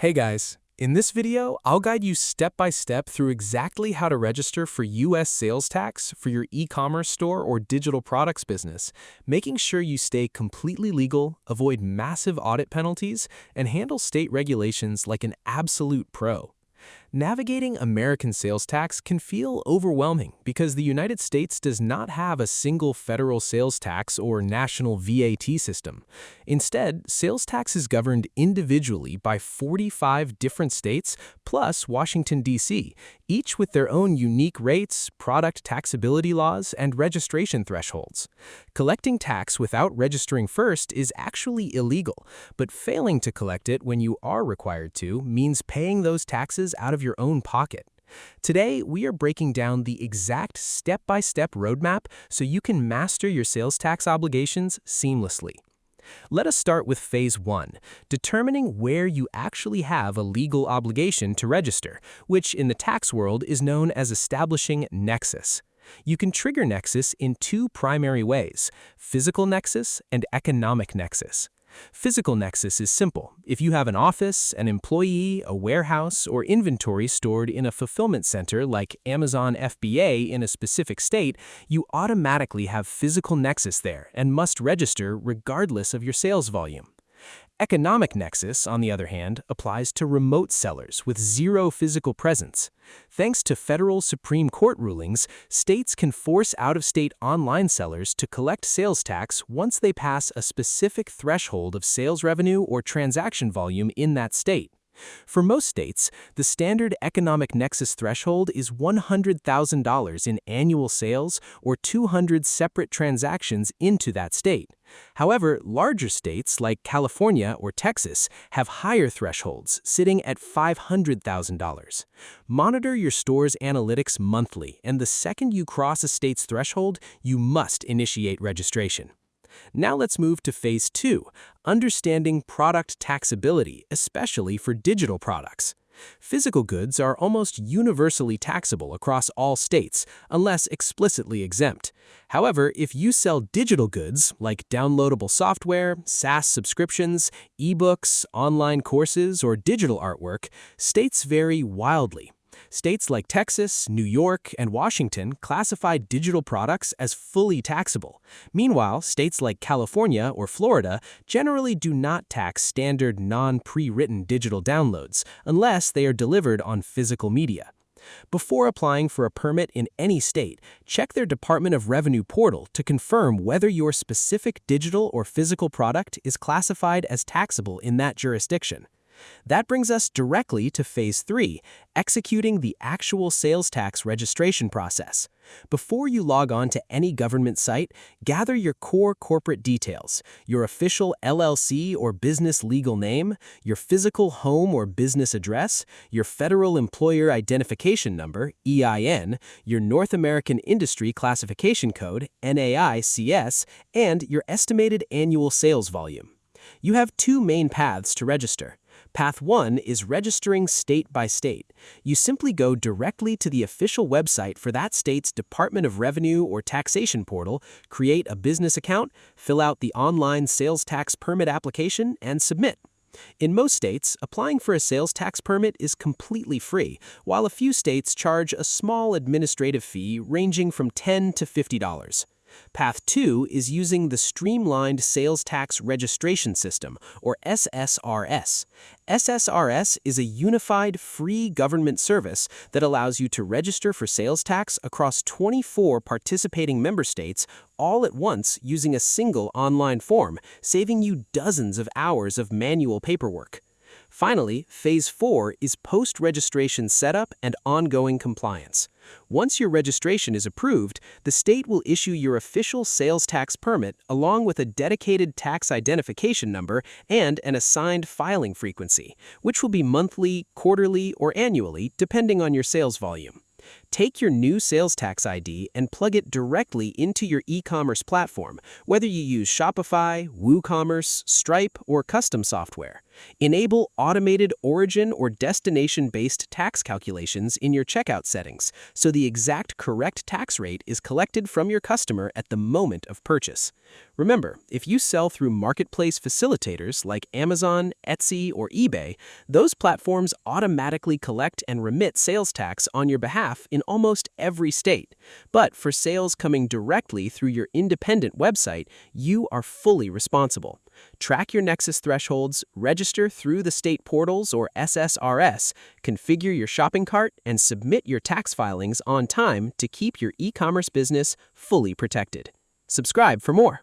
Hey guys, in this video, I'll guide you step by step through exactly how to register for US sales tax for your e-commerce store or digital products business, making sure you stay completely legal, avoid massive audit penalties, and handle state regulations like an absolute pro. Navigating American sales tax can feel overwhelming because the United States does not have a single federal sales tax or national VAT system. Instead, sales tax is governed individually by 45 different states plus Washington, D.C., each with their own unique rates, product taxability laws, and registration thresholds. Collecting tax without registering first is actually illegal, but failing to collect it when you are required to means paying those taxes out of your own pocket. Today, we are breaking down the exact step-by-step roadmap so you can master your sales tax obligations seamlessly. Let us start with Phase 1, determining where you actually have a legal obligation to register, which in the tax world is known as establishing nexus. You can trigger nexus in two primary ways: physical nexus and economic nexus. Physical nexus is simple. If you have an office, an employee, a warehouse, or inventory stored in a fulfillment center like Amazon FBA in a specific state, you automatically have physical nexus there and must register regardless of your sales volume. Economic nexus, on the other hand, applies to remote sellers with zero physical presence. Thanks to federal Supreme Court rulings, states can force out-of-state online sellers to collect sales tax once they pass a specific threshold of sales revenue or transaction volume in that state. For most states, the standard economic nexus threshold is $100,000 in annual sales or 200 separate transactions into that state. However, larger states like California or Texas have higher thresholds, sitting at $500,000. Monitor your store's analytics monthly, and the second you cross a state's threshold, you must initiate registration. Now let's move to Phase 2, understanding product taxability, especially for digital products. Physical goods are almost universally taxable across all states, unless explicitly exempt. However, if you sell digital goods, like downloadable software, SaaS subscriptions, ebooks, online courses, or digital artwork, states vary wildly. States like Texas, New York, and Washington classify digital products as fully taxable. Meanwhile, states like California or Florida generally do not tax standard non-pre-written digital downloads unless they are delivered on physical media. Before applying for a permit in any state, check their Department of Revenue portal to confirm whether your specific digital or physical product is classified as taxable in that jurisdiction. That brings us directly to Phase 3, executing the actual sales tax registration process. Before you log on to any government site, gather your core corporate details: your official LLC or business legal name, your physical home or business address, your Federal Employer Identification Number, EIN, your North American Industry Classification Code, NAICS, and your estimated annual sales volume. You have two main paths to register. Path 1 is registering state by state. You simply go directly to the official website for that state's Department of Revenue or Taxation portal, create a business account, fill out the online sales tax permit application, and submit. In most states, applying for a sales tax permit is completely free, while a few states charge a small administrative fee ranging from $10 to $50. Path 2 is using the Streamlined Sales Tax Registration System, or SSRS. SSRS is a unified, free government service that allows you to register for sales tax across 24 participating member states all at once using a single online form, saving you dozens of hours of manual paperwork. Finally, Phase 4 is post-registration setup and ongoing compliance. Once your registration is approved, the state will issue your official sales tax permit along with a dedicated tax identification number and an assigned filing frequency, which will be monthly, quarterly, or annually depending on your sales volume. Take your new sales tax ID and plug it directly into your e-commerce platform, whether you use Shopify, WooCommerce, Stripe, or custom software. Enable automated origin or destination-based tax calculations in your checkout settings, so the exact correct tax rate is collected from your customer at the moment of purchase. Remember, if you sell through marketplace facilitators like Amazon, Etsy, or eBay, those platforms automatically collect and remit sales tax on your behalf in almost every state. But for sales coming directly through your independent website, you are fully responsible. Track your Nexus thresholds, register through the state portals or SSRS, configure your shopping cart, and submit your tax filings on time to keep your e-commerce business fully protected. Subscribe for more.